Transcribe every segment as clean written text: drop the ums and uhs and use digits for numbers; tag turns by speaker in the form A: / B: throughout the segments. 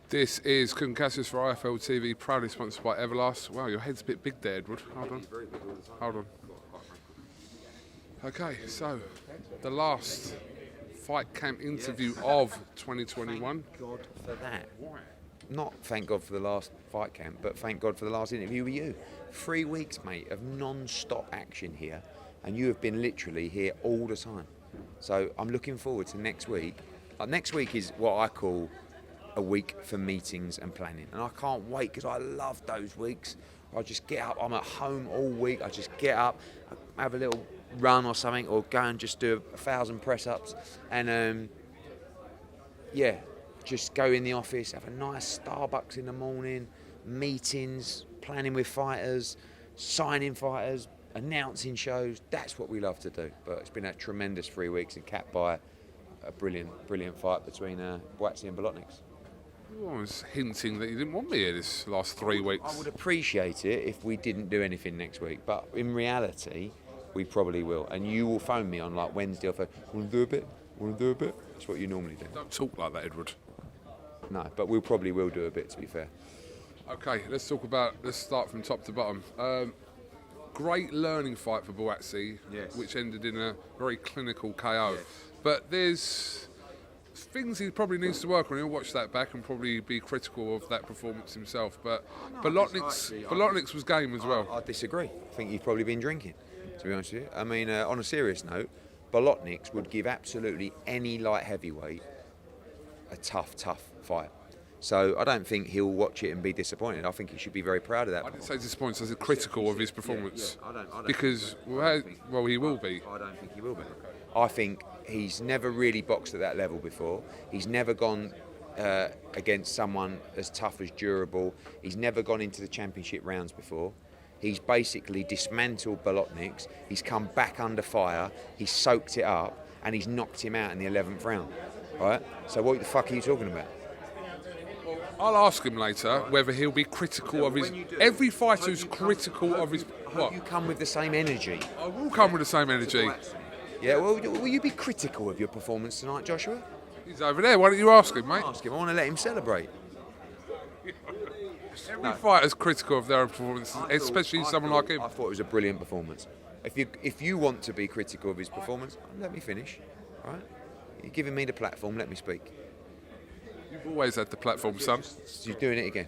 A: This is KUGAN CASSIUS for IFL TV, proudly sponsored by Everlast. Wow, your head's a bit big there, Edward. Hold on. Hold on. Okay, so the last fight camp interview of 2021.
B: Thank God for that. Not thank God for the last fight camp, but thank God for the last interview with you. 3 weeks, mate, of non-stop action here, and you have been literally here all the time. So I'm looking forward to next week. Next week is what I call a week for meetings and planning, and I can't wait because I love those weeks. I just get up, I'm at home all week, I just get up, have a little run or something, or go and just do 1,000 press-ups, and yeah, just go in the office, have a nice Starbucks in the morning, meetings, planning with fighters, signing fighters, announcing shows. That's what we love to do. But it's been a tremendous 3 weeks, and capped by a brilliant fight between Buatsi and Bolotniks.
A: I was hinting that you didn't want me here this last 3 weeks.
B: I would appreciate it if we didn't do anything next week, but in reality, we probably will. And you will phone me on like Wednesday or Thursday. Want to do a bit? Want to do a bit? That's what you normally do.
A: Don't talk like that, Edward.
B: No, but we probably will do a bit, to be fair.
A: Okay, let's start from top to bottom. Great learning fight for Buatsi,
B: Yes.
A: which ended in a very clinical KO.
B: Yes.
A: But there's things he probably needs to work on. He'll watch that back and probably be critical of that performance himself. But Bolotniks was game as well.
B: I disagree. I think you've probably been drinking, to be honest with you. I mean, on a serious note, Bolotniks would give absolutely any light heavyweight a tough fight. So I don't think he'll watch it and be disappointed. I think he should be very proud of that.
A: I didn't say disappointed, I said critical of his performance.
B: I don't
A: because,
B: think
A: he will be.
B: I don't think he will be. I think he's never really boxed at that level before. He's never gone against someone as tough as Durable. He's never gone into the championship rounds before. He's basically dismantled Bolotniks. He's come back under fire. He's soaked it up, and he's knocked him out in the 11th round. Right? So what the fuck are you talking about?
A: I'll ask him later whether he'll be critical of his... Every fighter who's critical of his...
B: I hope you come with the same energy.
A: I will come with the same energy.
B: Yeah, well, will you be critical of your performance tonight, Joshua?
A: He's over there. Why don't you ask him, mate?
B: Ask him. I want to let him celebrate.
A: Every fighter's critical of their own performance, especially someone like him.
B: I thought it was a brilliant performance. If you want to be critical of his performance, let me finish. All right? You're giving me the platform. Let me speak.
A: You've always had the platform, son.
B: He's doing it again.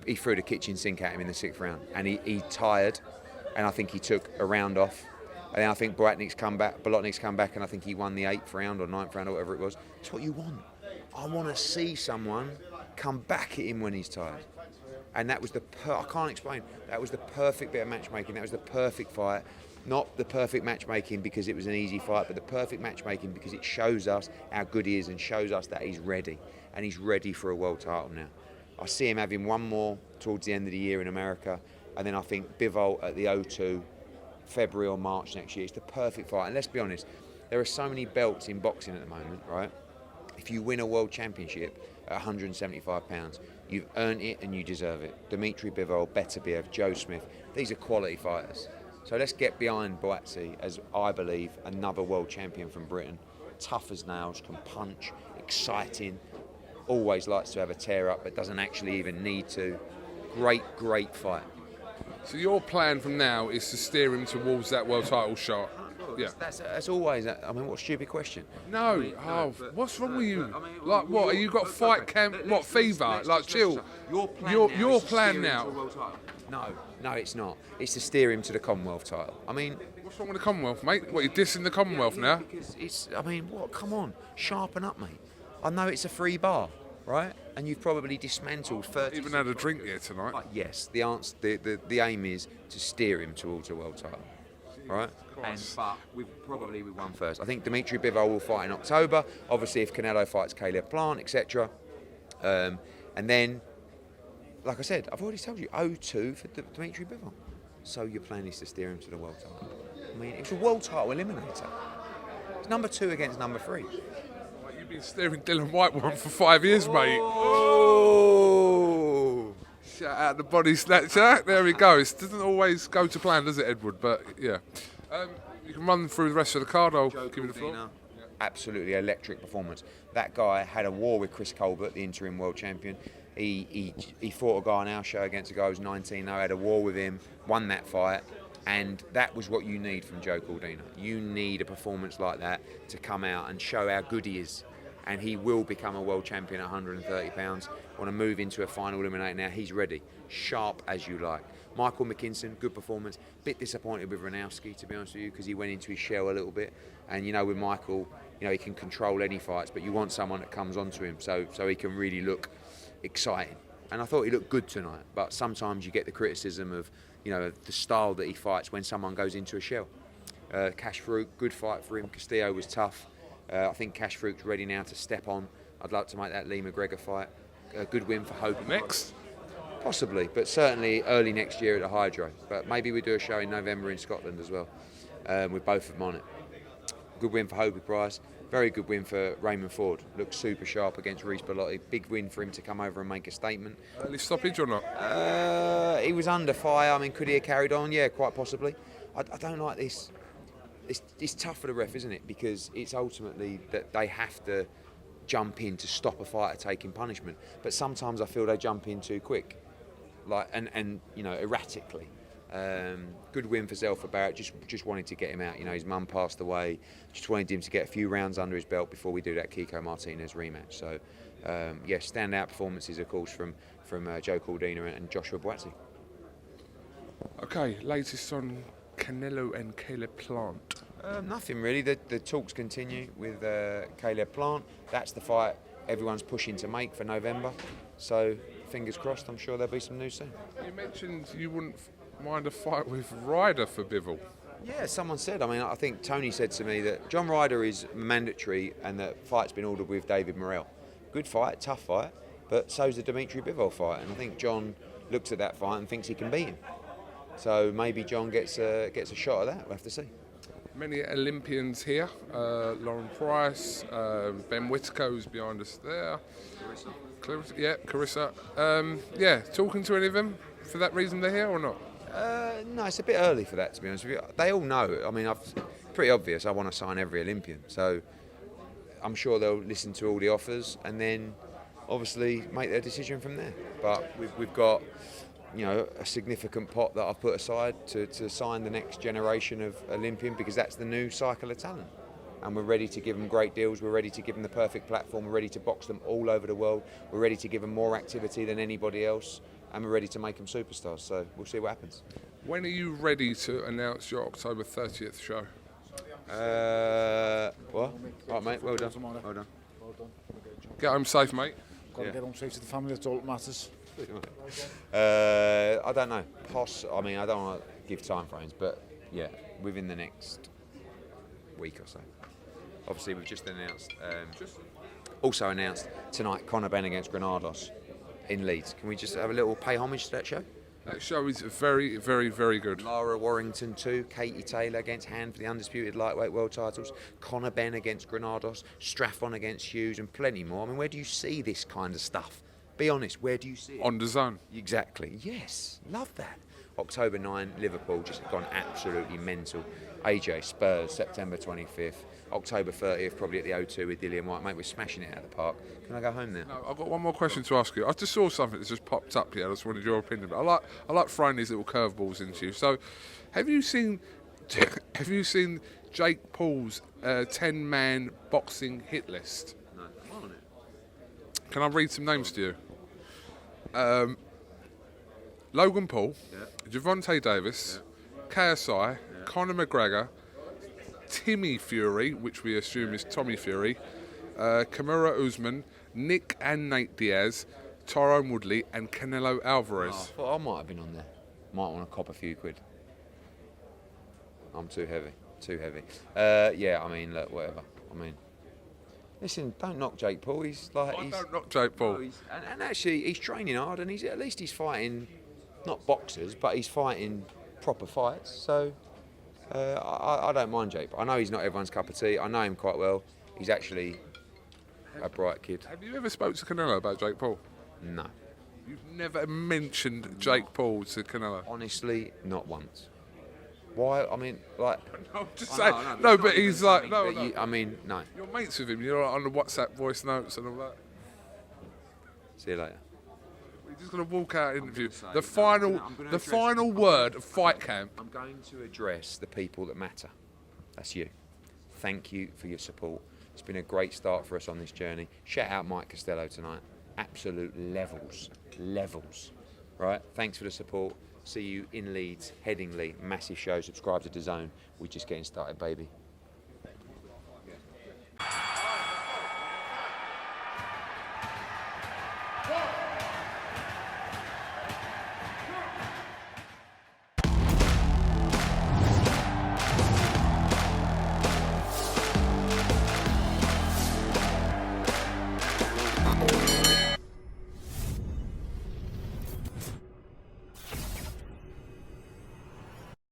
B: He threw the kitchen sink at him in the 6th round, and he tired, and I think he took a round off. And then I think Bolotniks come back, and I think he won the 8th round or 9th round or whatever it was. That's what you want. I want to see someone come back at him when he's tired. And that was I can't explain. That was the perfect bit of matchmaking. That was the perfect fight. Not the perfect matchmaking because it was an easy fight, but the perfect matchmaking because it shows us how good he is and shows us that he's ready. And he's ready for a world title now. I see him having one more towards the end of the year in America, and then I think Bivol at the O2, February or March next year. It's the perfect fight. And let's be honest, there are so many belts in boxing at the moment, right? If you win a world championship at 175 pounds, you've earned it and you deserve it. Dimitri Bivol, Beterbiev, Joe Smith, these are quality fighters. So let's get behind Buatsi as, I believe, another world champion from Britain. Tough as nails, can punch, exciting, always likes to have a tear up, but doesn't actually even need to. Great fight.
A: So your plan from now is to steer him towards that world title shot? Yeah.
B: That's always, I mean, what a stupid question.
A: No, what's wrong with you? Like what, you got fight camp, what, fever? Like chill. Your plan now.
B: No, it's not. It's to steer him to the Commonwealth title. I mean...
A: What's wrong with the Commonwealth, mate? What, you're dissing the Commonwealth now?
B: Because come on, sharpen up, mate. I know it's a free bar, right? And you've probably dismantled 30...
A: Even had a drink here tonight.
B: Yes, the aim is to steer him towards a world title, right? But we won first. I think Dimitri Bivol will fight in October. Obviously, if Canelo fights Canelo-Plant, etc. And then... Like I said, I've already told you, 0-2 for Dimitri Bivol. So your plan is to steer him to the world title. I mean, it was a world title eliminator. It's number 2 against number 3.
A: You've been steering Dylan Whiteman for 5 years, mate.
B: Oh!
A: Shout out the body snatcher. There we go. It doesn't always go to plan, does it, Edward? But, yeah. You can run through the rest of the card. I'll give you the floor.
B: absolutely electric performance. That guy had a war with Chris Colbert, the interim world champion. He fought a guy on our show against a guy who was 19. I had a war with him, won that fight, and that was what you need from Joe Cordina. You need a performance like that to come out and show how good he is. And he will become a world champion at 130 pounds. Want to move into a final eliminator now. He's ready, sharp as you like. Michael McKinson, good performance. Bit disappointed with Ranowski, to be honest with you, because he went into his shell a little bit. And you know, with Michael, you know, he can control any fights, but you want someone that comes onto him so he can really look exciting. And I thought he looked good tonight. But sometimes you get the criticism of, you know, the style that he fights when someone goes into a shell. Cash Farouk, good fight for him. Castillo was tough. I think Cash Farouk's ready now to step on. I'd like to make that Lee McGregor fight. A good win for Hope.
A: Next?
B: Possibly, but certainly early next year at the Hydro. But maybe we do a show in November in Scotland as well, with both of them on it. Good win for Hobie Price. Very good win for Raymond Ford. Looks super sharp against Reece Bellotti. Big win for him to come over and make a statement.
A: Early stoppage or not?
B: He was under fire. I mean, could he have carried on? Yeah, quite possibly. I don't like this. It's tough for the ref, isn't it? Because it's ultimately that they have to jump in to stop a fighter taking punishment. But sometimes I feel they jump in too quick, like and you know, erratically. Good win for Zelfa Barrett. Just wanted to get him out. You know, his mum passed away. Just wanted him to get a few rounds under his belt before we do that Kiko Martinez rematch. So, yeah, standout performances, of course, from Joe Cordina and Joshua Buatsi.
A: Okay, latest on Canelo and Canelo-Plant.
B: Nothing really. The talks continue with Canelo-Plant. That's the fight everyone's pushing to make for November. So, fingers crossed. I'm sure there'll be some news soon.
A: You mentioned you wouldn't mind a fight with Ryder for Bivol.
B: Yeah, someone said. I mean, I think Tony said to me that John Ryder is mandatory and that fight's been ordered with David Morrell. Good fight, tough fight, but so's the Dimitri Bivol fight. And I think John looks at that fight and thinks he can beat him. So maybe John gets a shot at that. We'll have to see.
A: Many Olympians here. Lauren Price, Ben Whitaker, who's behind us there. Clarissa. Yeah, Carissa. Yeah, talking to any of them for that reason they're here or not?
B: No, it's a bit early for that, to be honest with you. They all know. I mean, pretty obvious. I want to sign every Olympian, so I'm sure they'll listen to all the offers and then obviously make their decision from there. But we've got, you know, a significant pot that I've put aside to sign the next generation of Olympian, because that's the new cycle of talent. And we're ready to give them great deals. We're ready to give them the perfect platform. We're ready to box them all over the world. We're ready to give them more activity than anybody else. And we're ready to make them superstars. So we'll see what happens.
A: When are you ready to announce your October 30th show?
B: What? Right, mate. Well done. Well done.
A: Get home safe, mate.
C: Got to get home safe to the family. That's all that matters.
B: I don't know. I mean, I don't want to give time frames, but yeah, within the next week or so. Obviously, we've just announced. Also announced tonight, Conor Benn against Granados in Leeds. Can we just have a little pay homage to that show?
A: That show is very, very, very good.
B: Lara Warrington 2, Katie Taylor against Han for the undisputed lightweight world titles, Conor Benn against Granados, Straffon against Hughes, and plenty more. I mean, where do you see this kind of stuff? Be honest, where do you see it?
A: On the zone.
B: Exactly, yes, love that. October 9, Liverpool, just gone absolutely mental. AJ, Spurs, September 25th. October 30th, probably at the O2 with Dillian White. Mate, we're smashing it out of the park. Can I go home now?
A: No, I've got one more question to ask you. I just saw something that's just popped up here. I just wanted your opinion. I like throwing these little curveballs into you. So, have you seen Jake Paul's 10-man boxing hit list?
B: No, I'm on it.
A: Can I read some names to you? Logan Paul, Javante Davis, KSI, Conor McGregor, Timmy Fury, which we assume is Tommy Fury, Kamaru Usman, Nick and Nate Diaz, Tyrone Woodley, and Canelo Alvarez.
B: I thought I might have been on there. Might want to cop a few quid. I'm too heavy. Yeah, I mean, look, whatever. I mean, listen, don't knock Jake Paul.
A: Don't knock Jake Paul.
B: No, and actually, he's training hard, and at least he's fighting, not boxers, but he's fighting proper fights. So I don't mind Jake. I know he's not everyone's cup of tea. I know him quite well. He's actually a bright kid.
A: Have you ever spoke to Canelo about Jake Paul?
B: No.
A: You've never mentioned Jake Paul to Canelo?
B: Honestly, not once. Why? I mean, like.
A: I'm just
B: I
A: saying.
B: know, I know,
A: No,
B: it's
A: but
B: not even
A: he's like,
B: something
A: no,
B: that
A: no.
B: you- I mean, no.
A: You're mates with him. You're like on the WhatsApp voice notes and all that.
B: See you later.
A: We're just gonna walk out interview.
B: gonna say,
A: The
B: no,
A: final,
B: I'm gonna
A: the
B: address-
A: final word of fight camp.
B: I'm going to address the people that matter. That's you. Thank you for your support. It's been a great start for us on this journey. Shout out Mike Costello tonight. Absolute levels. Right? Thanks for the support. See you in Leeds, Headingley, massive show. Subscribe to DAZN. We're just getting started, baby.